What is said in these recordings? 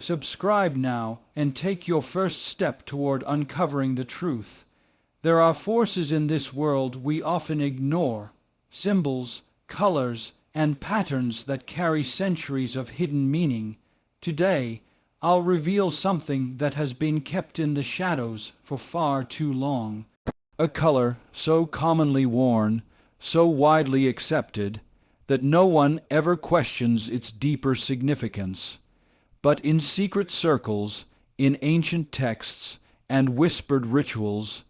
Subscribe now and take your first step toward uncovering the truth. There are forces in this world we often ignore, symbols, colors, and patterns that carry centuries of hidden meaning. Today, I'll reveal something that has been kept in the shadows for far too long. A color so commonly worn, so widely accepted, that no one ever questions its deeper significance. But in secret circles, in ancient texts, and whispered rituals,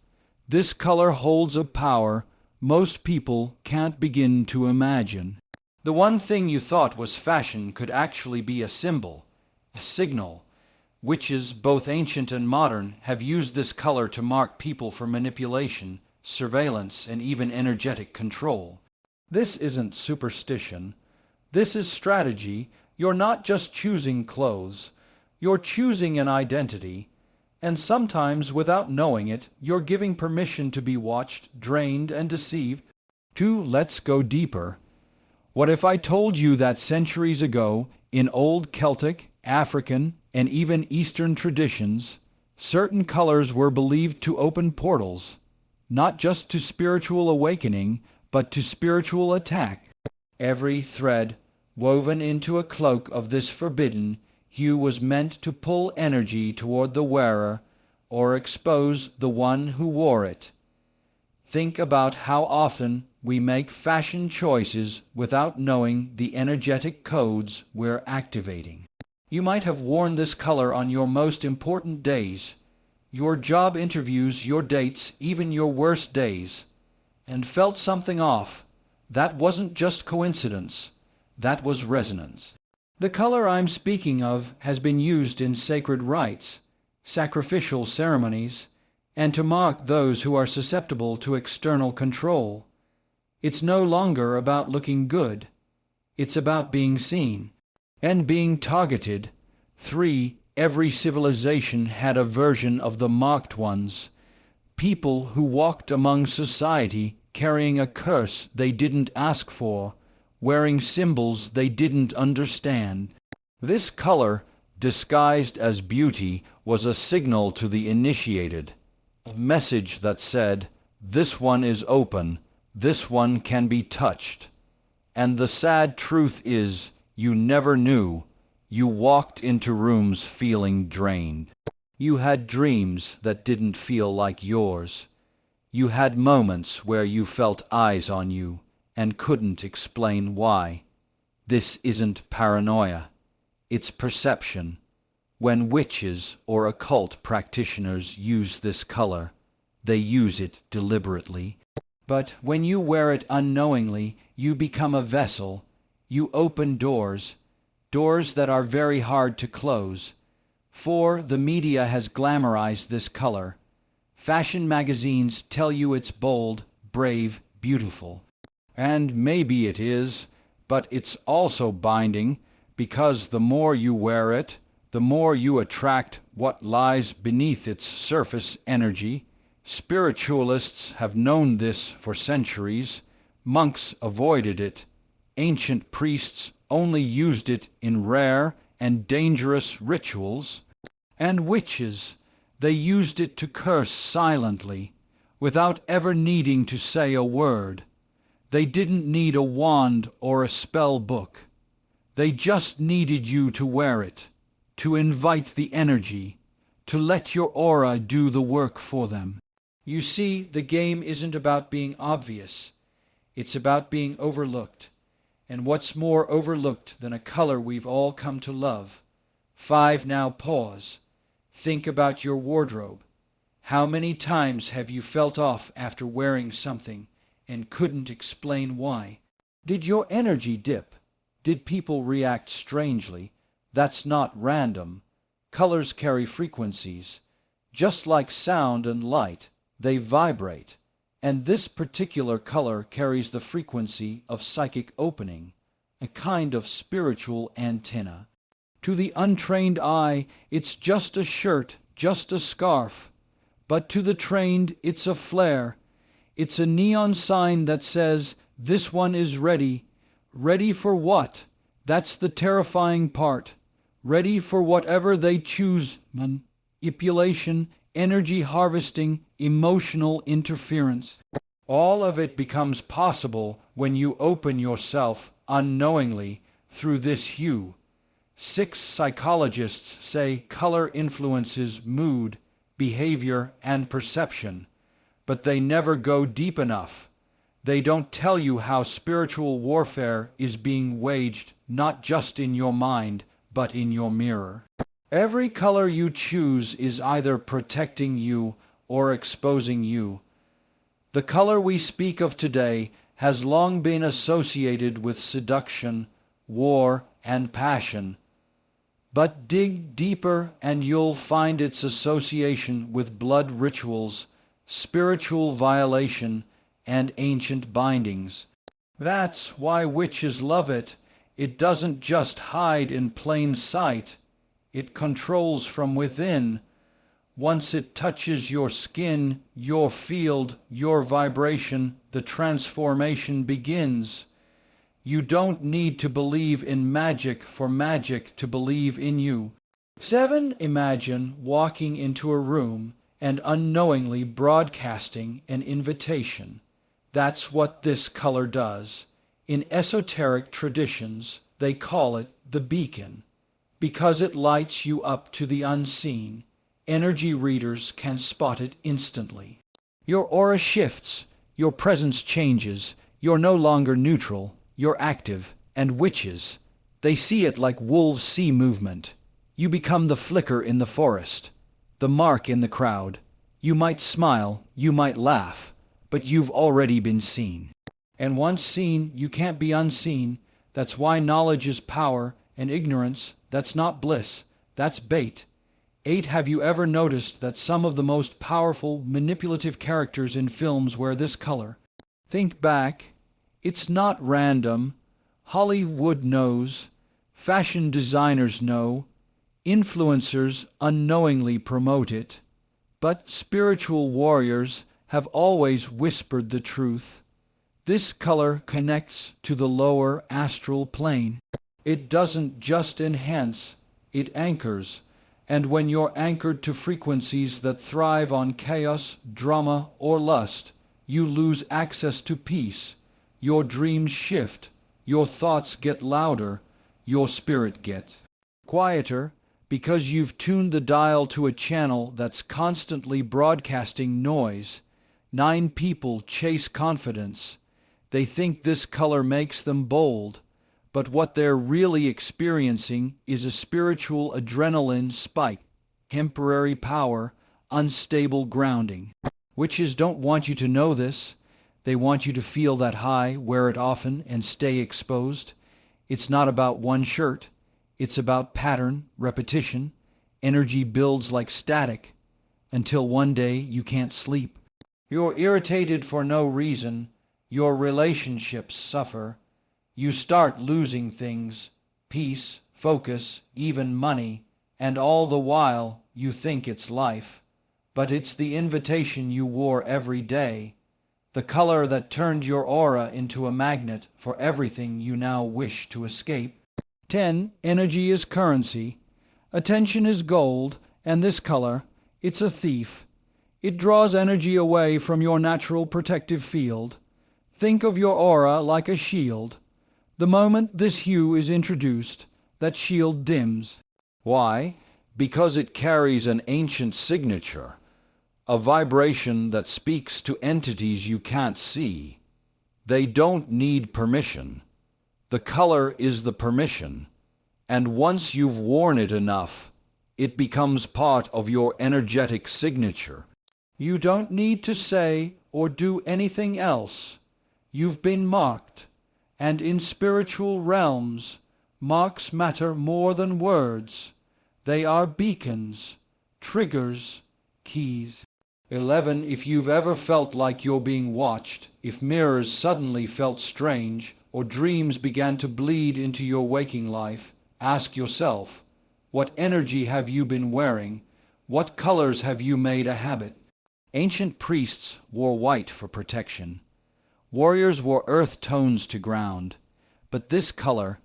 this color holds a power most people can't begin to imagine. The one thing you thought was fashion could actually be a symbol, a signal. Witches, both ancient and modern, have used this color to mark people for manipulation, surveillance, and even energetic control. This isn't superstition. This is strategy. You're not just choosing clothes. You're choosing an identity. And sometimes, without knowing it, you're giving permission to be watched, drained, and deceived. Let's go deeper. What if I told you that centuries ago, in old Celtic, African, and even Eastern traditions, certain colors were believed to open portals, not just to spiritual awakening, but to spiritual attack? Every thread woven into a cloak of this forbidden hue was meant to pull energy toward the wearer or expose the one who wore it. Think about how often we make fashion choices without knowing the energetic codes we're activating. You might have worn this color on your most important days, your job interviews, your dates, even your worst days, and felt something off. That wasn't just coincidence. That was resonance. The color I'm speaking of has been used in sacred rites, sacrificial ceremonies, and to mark those who are susceptible to external control. It's no longer about looking good. It's about being seen and being targeted. 3. Every civilization had a version of the marked ones. People who walked among society carrying a curse they didn't ask for, wearing symbols they didn't understand. This color, disguised as beauty, was a signal to the initiated, a message that said, "This one is open, this one can be touched." And the sad truth is, you never knew. You walked into rooms feeling drained. You had dreams that didn't feel like yours. You had moments where you felt eyes on you and couldn't explain why. This isn't paranoia. It's perception. When witches or occult practitioners use this color, they use it deliberately. But when you wear it unknowingly, you become a vessel. You open doors, doors that are very hard to close. 4. The media has glamorized this color. Fashion magazines tell you it's bold, brave, beautiful. And maybe it is, but it's also binding, because the more you wear it, the more you attract what lies beneath its surface energy. Spiritualists have known this for centuries. Monks avoided it. Ancient priests only used it in rare and dangerous rituals. And witches, they used it to curse silently, without ever needing to say a word. They didn't need a wand or a spell book. They just needed you to wear it, to invite the energy, to let your aura do the work for them. You see, the game isn't about being obvious. It's about being overlooked. And what's more overlooked than a color we've all come to love? 5. Now pause. Think about your wardrobe. How many times have you felt off after wearing something and couldn't explain why? Did your energy dip? Did people react strangely? That's not random. Colors carry frequencies. Just like sound and light, they vibrate. And this particular color carries the frequency of psychic opening, a kind of spiritual antenna. To the untrained eye, it's just a shirt, just a scarf. But to the trained, it's a flare. It's a neon sign that says, "This one is ready." Ready for what? That's the terrifying part. ready for whatever they choose: manipulation, energy harvesting, emotional interference. All of it becomes possible when you open yourself unknowingly through this hue. 6 psychologists say color influences mood, behavior, and perception, but they never go deep enough. They don't tell you how spiritual warfare is being waged not just in your mind, but in your mirror. Every color you choose is either protecting you or exposing you. The color we speak of today has long been associated with seduction, war, and passion. But dig deeper and you'll find its association with blood rituals, spiritual violation, and ancient bindings. That's why witches love it. It doesn't just hide in plain sight. It controls from within. Once it touches your skin, your field, your vibration, the transformation begins. You don't need to believe in magic for magic to believe in you. 7. Imagine walking into a room and unknowingly broadcasting an invitation. That's what this color does. In esoteric traditions, they call it the beacon. Because it lights you up to the unseen, energy readers can spot it instantly. Your aura shifts, your presence changes, you're no longer neutral, you're active, and witches, they see it like wolves see movement. You become the flicker in the forest, the mark in the crowd. You might smile, you might laugh, but you've already been seen. And once seen, you can't be unseen. That's why knowledge is power, and ignorance, that's not bliss, that's bait. 8. Have you ever noticed that some of the most powerful, manipulative characters in films wear this color? Think back. It's not random. Hollywood knows. Fashion designers know. Influencers unknowingly promote it. But spiritual warriors have always whispered the truth. This color connects to the lower astral plane. It doesn't just enhance, it anchors. And when you're anchored to frequencies that thrive on chaos, drama, or lust, you lose access to peace. Your dreams shift, your thoughts get louder, your spirit gets quieter, because you've tuned the dial to a channel that's constantly broadcasting noise. 9. People chase confidence. They think this color makes them bold, but what they're really experiencing is a spiritual adrenaline spike, temporary power, unstable grounding. Witches don't want you to know this. They want you to feel that high, wear it often, and stay exposed. It's not about one shirt. It's about pattern, repetition. Energy builds like static, until one day you can't sleep. You're irritated for no reason. Your relationships suffer. You start losing things, peace, focus, even money, and all the while you think it's life. But it's the invitation you wore every day, the color that turned your aura into a magnet for everything you now wish to escape. 10. Energy is currency. Attention is gold, and this color, it's a thief. It draws energy away from your natural protective field. Think of your aura like a shield. The moment this hue is introduced, that shield dims. Why? Because it carries an ancient signature, a vibration that speaks to entities you can't see. They don't need permission. The color is the permission, and once you've worn it enough, it becomes part of your energetic signature. You don't need to say or do anything else. You've been marked, and in spiritual realms, marks matter more than words. They are beacons, triggers, keys. 11. If you've ever felt like you're being watched, if mirrors suddenly felt strange, or dreams began to bleed into your waking life, ask yourself, what energy have you been wearing? What colors have you made a habit? Ancient priests wore white for protection. Warriors wore earth tones to ground. But this color,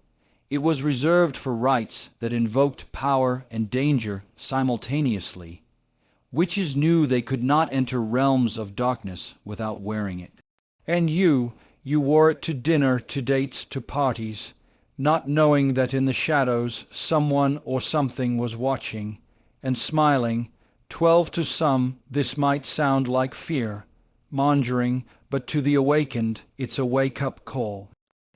It was reserved for rites that invoked power and danger simultaneously. Witches knew they could not enter realms of darkness without wearing it. And you wore it to dinner, to dates, to parties, not knowing that in the shadows someone or something was watching and smiling. 12 to some, this might sound like fear, mongering, but to the awakened, it's a wake-up call.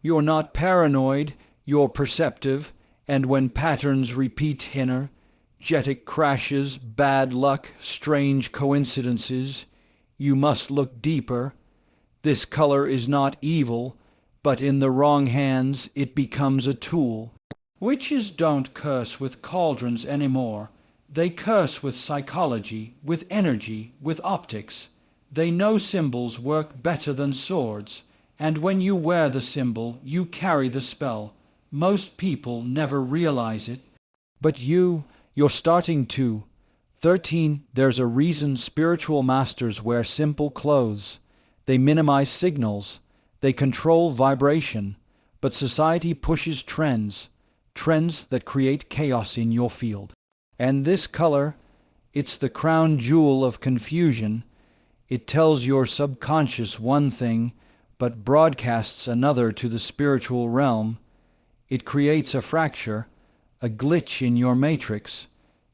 You're not paranoid, you're perceptive, and when patterns repeat energetic crashes, bad luck, strange coincidences, you must look deeper. This color is not evil, but in the wrong hands it becomes a tool. Witches don't curse with cauldrons anymore. They curse with psychology, with energy, with optics. They know symbols work better than swords, and when you wear the symbol, you carry the spell. Most people never realize it, but you're starting to. 13. There's a reason spiritual masters wear simple clothes. They minimize signals. They control vibration. But society pushes trends that create chaos in your field. And this color, it's the crown jewel of confusion. It tells your subconscious one thing, but broadcasts another to the spiritual realm. It creates a fracture, a glitch in your matrix.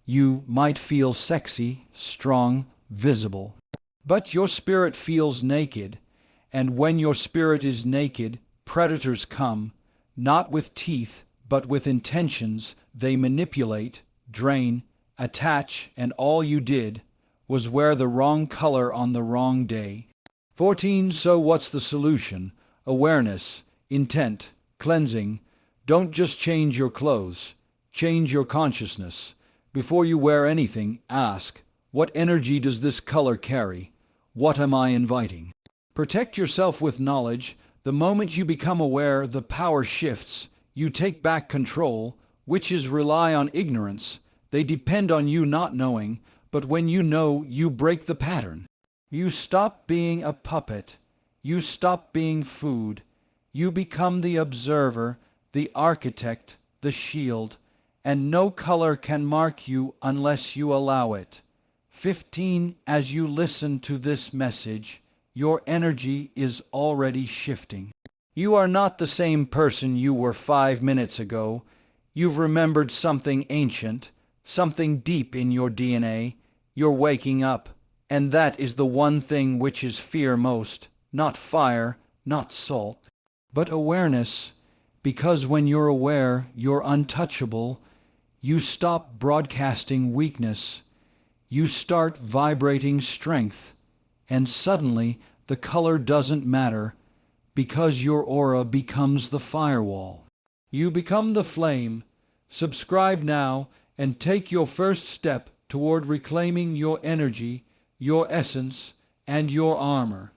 You might feel sexy, strong, visible, but your spirit feels naked. And when your spirit is naked, predators come, not with teeth, but with intentions. They manipulate, drain, attach, and all you did was wear the wrong color on the wrong day. 14. So what's the solution? Awareness, intent, cleansing. Don't just change your clothes, change your consciousness. Before you wear anything, ask, what energy does this color carry? What am I inviting? Protect yourself with knowledge. The moment you become aware, the power shifts. You take back control. Witches rely on ignorance. They depend on you not knowing, but when you know, you break the pattern. You stop being a puppet. You stop being food. You become the observer, the architect, the shield, and no color can mark you unless you allow it. 15. As you listen to this message, your energy is already shifting. You are not the same person you were 5 minutes ago. You've remembered something ancient, something deep in your DNA. You're waking up, and that is the one thing witches fear most. Not fire, not salt, but awareness. Because when you're aware, you're untouchable. You stop broadcasting weakness. You start vibrating strength. And suddenly, the color doesn't matter, because your aura becomes the firewall. You become the flame. Subscribe now and take your first step toward reclaiming your energy, your essence, and your armor.